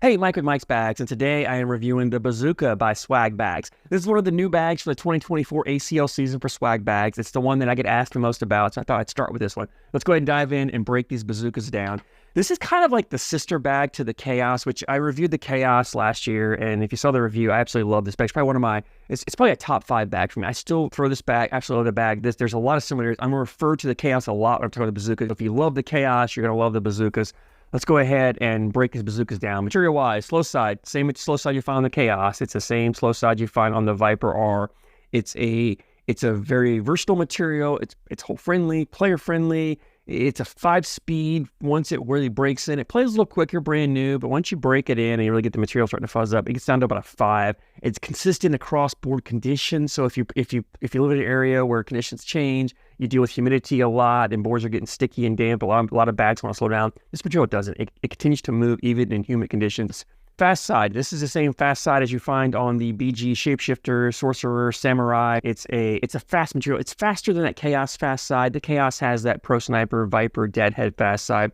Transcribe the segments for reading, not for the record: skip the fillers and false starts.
Hey, Mike with Mike's Bags, and today I am reviewing the Bazooka by Swag Bags. This is one of the new bags for the 2024 ACL season for Swag Bags. It's the one that I get asked the most about, so I thought I'd start with this one. Let's go ahead and dive in and break these Bazookas down. This is kind of like the sister bag to the Chaos, which I reviewed the Chaos last year, and if you saw the review, I absolutely love this bag. It's probably one of my, it's probably a top 5 bag for me. I still throw this bag, absolutely love the bag. There's a lot of similarities. I'm going to refer to the Chaos a lot when I'm talking about the Bazooka. If you love the Chaos, you're going to love the Bazookas. Let's go ahead and break these Bazookas down. Material-wise, slow side, same slow side you find on the Chaos. It's the same slow side you find on the Viper R. It's a very versatile material. It's hole-friendly, player-friendly. It's a 5-speed. Once it really breaks in, it plays a little quicker, brand new, but once you break it in and you really get the material starting to fuzz up, it gets down to about a 5. It's consistent across board conditions. So if you live in an area where conditions change, you deal with humidity a lot and boards are getting sticky and damp, a lot of bags want to slow down. This material doesn't. It continues to move even in humid conditions. Fast side. This is the same fast side as you find on the BG Shapeshifter, Sorcerer, Samurai. It's a fast material. It's faster than that Chaos fast side. The Chaos has that Pro Sniper, Viper, Deadhead fast side.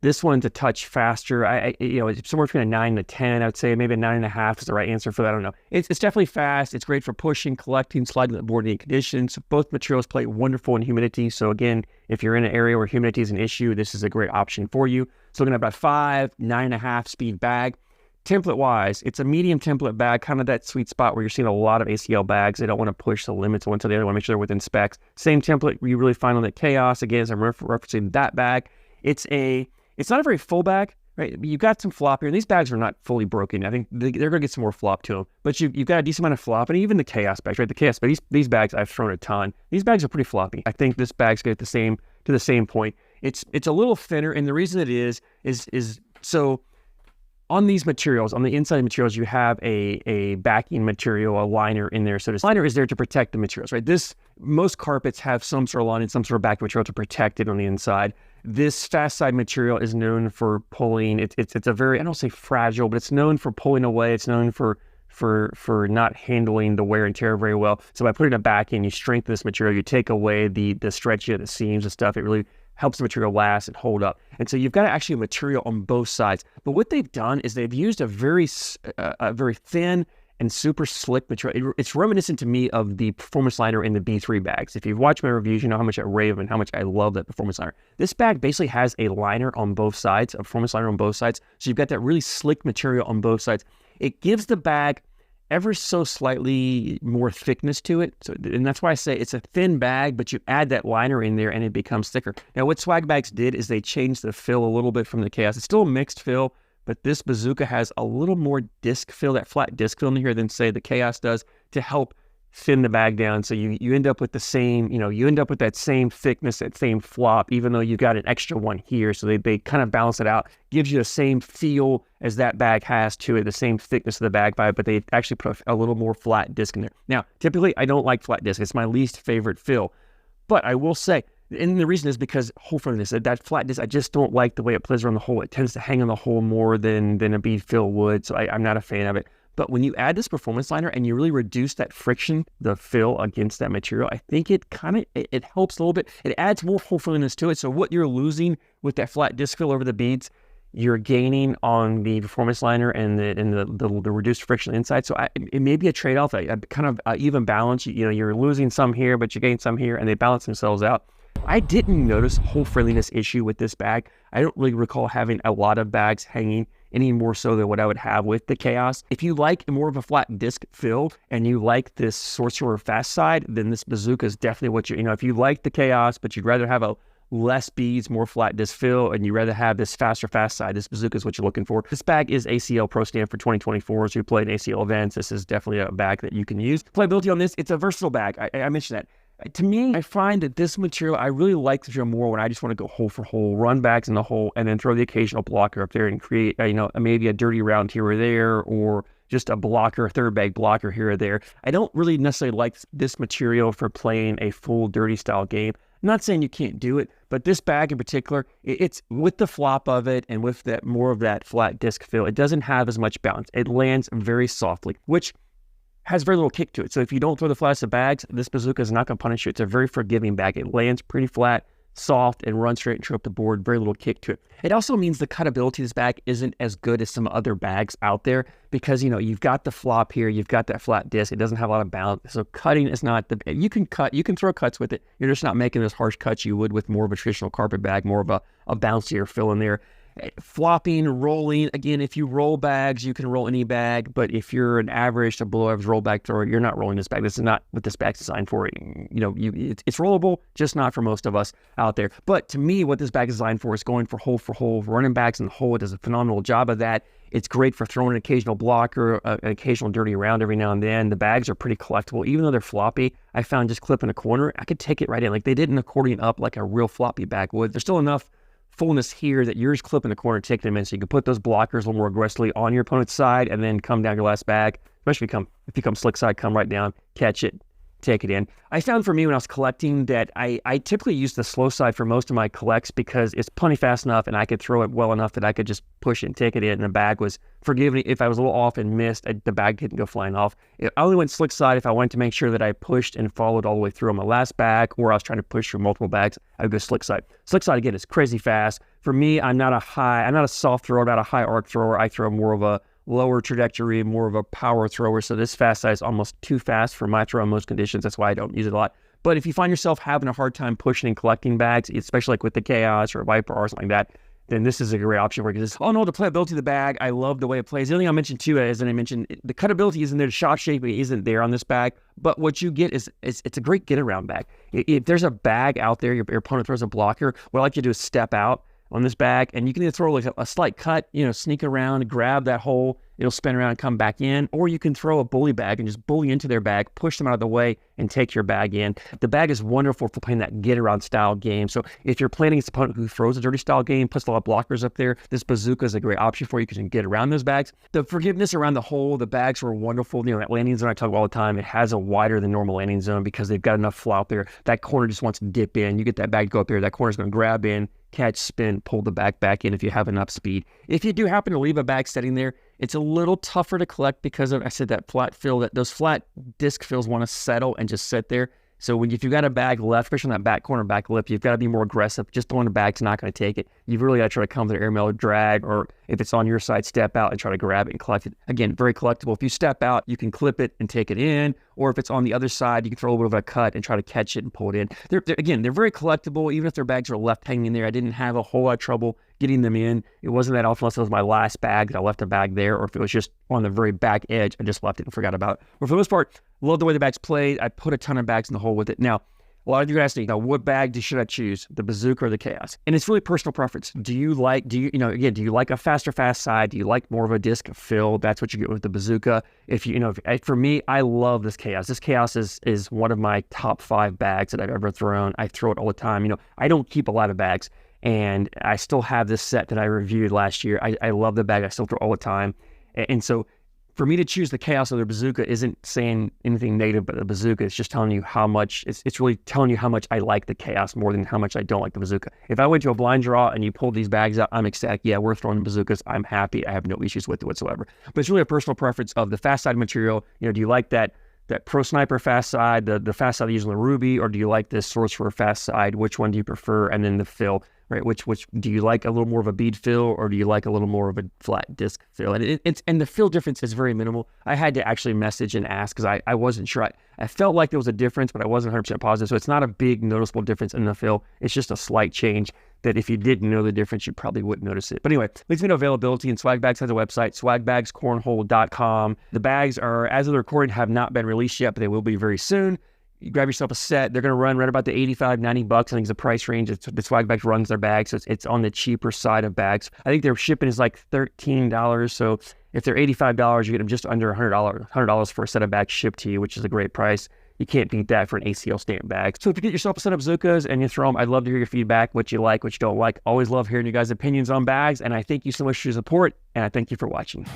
This one's a touch faster. It's somewhere between a 9 and a 10. I would say maybe a 9.5 is the right answer for that. I don't know. It's definitely fast. It's great for pushing, collecting, sliding the board in conditions. Both materials play wonderful in humidity. So again, if you're in an area where humidity is an issue, this is a great option for you. So looking at about 5, 9.5 speed bag. Template-wise, it's a medium template bag, kind of that sweet spot where you're seeing a lot of ACL bags. They don't want to push the limits one to the other. They want to make sure they're within specs. Same template you really find on the Chaos. Again, as I'm referencing that bag, it's not a very full bag, right? You've got some flop here, and these bags are not fully broken. I think they're going to get some more flop to them, but you've got a decent amount of flop, and even the Chaos bags, right? The Chaos, but these bags I've thrown a ton. These bags are pretty floppy. I think this bag's going to the same point. It's a little thinner, and the reason it is so. On these materials, on the inside materials, you have a backing material, a liner in there. So this liner is there to protect the materials, right? Most carpets have some sort of lining, some sort of backing material to protect it on the inside. This fast side material is known for pulling. It's a very, I don't say fragile, but it's known for pulling away. It's known for not handling the wear and tear very well. So by putting a backing, you strengthen this material, you take away the stretch of the seams and stuff. It really helps the material last and hold up. And so you've got actually a material on both sides. But what they've done is they've used a very thin and super slick material. It's reminiscent to me of the performance liner in the B3 bags. If you've watched my reviews, you know how much I rave and how much I love that performance liner. This bag basically has a liner on both sides, a performance liner on both sides. So you've got that really slick material on both sides. It gives the bag ever so slightly more thickness to it. And that's why I say it's a thin bag, but you add that liner in there and it becomes thicker. Now, what Swag Bags did is they changed the fill a little bit from the Chaos. It's still a mixed fill, but this Bazooka has a little more disc fill, that flat disc fill in here than, say, the Chaos does, to help thin the bag down. So you end up with the same, you end up with that same thickness, that same flop, even though you've got an extra one here. So they kind of balance it out, gives you the same feel as that bag has to it, the same thickness of the bag by it, but they actually put a little more flat disc in there. Now, typically I don't like flat disc. It's my least favorite fill, but I will say, and the reason is because hole friendliness, that flat disc, I just don't like the way it plays around the hole. It tends to hang on the hole more than a bead fill would. So I'm not a fan of it. But when you add this performance liner and you really reduce that friction, the fill against that material, I think it helps a little bit. It adds more hole friendliness to it. So what you're losing with that flat disc fill over the beads, you're gaining on the performance liner and the reduced friction inside. So it may be a trade-off, a kind of even balance. You're losing some here, but you gain some here, and they balance themselves out. I didn't notice hole friendliness issue with this bag. I don't really recall having a lot of bags hanging any more so than what I would have with the Chaos. If you like more of a flat disc fill and you like this Sorcerer fast side, then this Bazooka is definitely what if you like the Chaos, but you'd rather have a less beads, more flat disc fill, and you rather have this faster fast side, this Bazooka is what you're looking for. This bag is ACL Pro Stand for 2024. So you play in ACL events, this is definitely a bag that you can use. Playability on this, it's a versatile bag. I mentioned that. To me, I find that this material, I really like the material more when I just want to go hole for hole, run bags in the hole, and then throw the occasional blocker up there and create, maybe a dirty round here or there, or just a blocker, a third bag blocker here or there. I don't really necessarily like this material for playing a full dirty style game. I'm not saying you can't do it, but this bag in particular, it's with the flop of it and with that more of that flat disc feel, it doesn't have as much bounce. It lands very softly, which has very little kick to it. So if you don't throw the flattest of bags, this Bazooka is not going to punish you. It's a very forgiving bag. It lands pretty flat, soft and run straight and true up the board. Very little kick to it. It also means the cutability of this bag isn't as good as some other bags out there because, you've got the flop here, you've got that flat disc. It doesn't have a lot of bounce. So cutting is not you can throw cuts with it. You're just not making those harsh cuts you would with more of a traditional carpet bag, more of a bouncier fill in there. Flopping, rolling, again, if you roll bags, you can roll any bag, but if you're an average to below average roll bag thrower, you're not rolling this bag. This is not what this bag's designed for. It's rollable, just not for most of us out there. But to me, what this bag is designed for is going for hole, running backs in the hole. It does a phenomenal job of that. It's great for throwing an occasional blocker, an occasional dirty round every now and then. The bags are pretty collectible. Even though they're floppy, I found just clipping a corner, I could take it right in. Like they didn't accordion up like a real floppy bag would. There's still enough fullness here that you're just clipping the corner, taking them in, so you can put those blockers a little more aggressively on your opponent's side and then come down your last bag, especially if you come slick side, come right down, catch it, take it in. I found for me when I was collecting that I typically use the slow side for most of my collects because it's plenty fast enough and I could throw it well enough that I could just push it and take it in, and the bag was forgiving. If I was a little off and missed, the bag didn't go flying off. I only went slick side if I wanted to make sure that I pushed and followed all the way through on my last bag, or I was trying to push through multiple bags, I would go slick side. Slick side, again, is crazy fast. For me, I'm not a soft thrower, not a high arc thrower. I throw more of a lower trajectory, more of a power thrower. So this fast side is almost too fast for my throw in most conditions. That's why I don't use it a lot. But if you find yourself having a hard time pushing and collecting bags, especially like with the Chaos or Viper or something like that, then this is a great option for you. Because all in all, the playability of the bag, I love the way it plays. The other thing I mentioned too is, and I mentioned the cutability isn't there, the shot shaping isn't there on this bag, but what you get is it's a great get-around bag. If there's a bag out there, your opponent throws a blocker, what I like you to do is step out on this bag, and you can either throw like a slight cut, sneak around, grab that hole, it'll spin around and come back in, or you can throw a bully bag and just bully into their bag, push them out of the way, and take your bag in. The bag is wonderful for playing that get-around style game. So if you're playing against an opponent who throws a dirty style game, puts a lot of blockers up there, this Bazooka is a great option for you because you can get around those bags. The forgiveness around the hole, the bags were wonderful. That landing zone I talk about all the time, it has a wider than normal landing zone because they've got enough flop there. That corner just wants to dip in. You get that bag to go up there, that corner's going to grab in, catch, spin, pull the bag back in if you have enough speed. If you do happen to leave a bag sitting there, it's a little tougher to collect because of, I said, that flat fill, that those flat disc fills want to settle and just sit there. So if you've got a bag left, especially on that back corner, back lip, you've got to be more aggressive. Just throwing a bag's not going to take it. You've really got to try to come with an airmail drag, or if it's on your side, step out and try to grab it and collect it. Again, very collectible. If you step out, you can clip it and take it in, or if it's on the other side, you can throw a little bit of a cut and try to catch it and pull it in. They're very collectible, even if their bags are left hanging in there. I didn't have a whole lot of trouble getting them in. It wasn't that often unless it was my last bag that I left a bag there, or if it was just on the very back edge, I just left it and forgot about it. But for the most part, love the way the bag's played. I put a ton of bags in the hole with it. Now, a lot of you guys ask me, what bag should I choose, the Bazooka or the Chaos? And it's really personal preference. Do you like a faster fast side? Do you like more of a disc fill? That's what you get with the Bazooka. For me, I love this Chaos. This Chaos is one of my top 5 bags that I've ever thrown. I throw it all the time. I don't keep a lot of bags, and I still have this set that I reviewed last year. I love the bag. I still throw it all the time. And so for me to choose the Chaos or the Bazooka isn't saying anything negative about the Bazooka. It's just telling you how much, it's really telling you how much I like the Chaos more than how much I don't like the Bazooka. If I went to a blind draw and you pulled these bags out, I'm ecstatic. Yeah, we're throwing the Bazookas. I'm happy. I have no issues with it whatsoever. But it's really a personal preference of the fast side material. Do you like that Pro Sniper fast side, the fast side I use on the Ruby, or do you like this Sorcerer fast side? Which one do you prefer? And then the fill, right? Which do you like, a little more of a bead fill, or do you like a little more of a flat disc fill? And and the fill difference is very minimal. I had to actually message and ask because I wasn't sure. I felt like there was a difference, but I wasn't 100% positive. So it's not a big noticeable difference in the fill. It's just a slight change that if you didn't know the difference, you probably wouldn't notice it. But anyway, leads me to availability, and SwagBags has a website, swagbagscornhole.com. The bags are, as of the recording, have not been released yet, but they will be very soon. You grab yourself a set. They're going to run right about the $85, $90. I think is the price range. The SwagBags runs their bags, so it's on the cheaper side of bags. I think their shipping is like $13. So if they're $85, you get them just under $100 for a set of bags shipped to you, which is a great price. You can't beat that for an ACL stamp bag. So if you get yourself a set of Bazookas and you throw them, I'd love to hear your feedback, what you like, what you don't like. Always love hearing you guys' opinions on bags, and I thank you so much for your support, and I thank you for watching.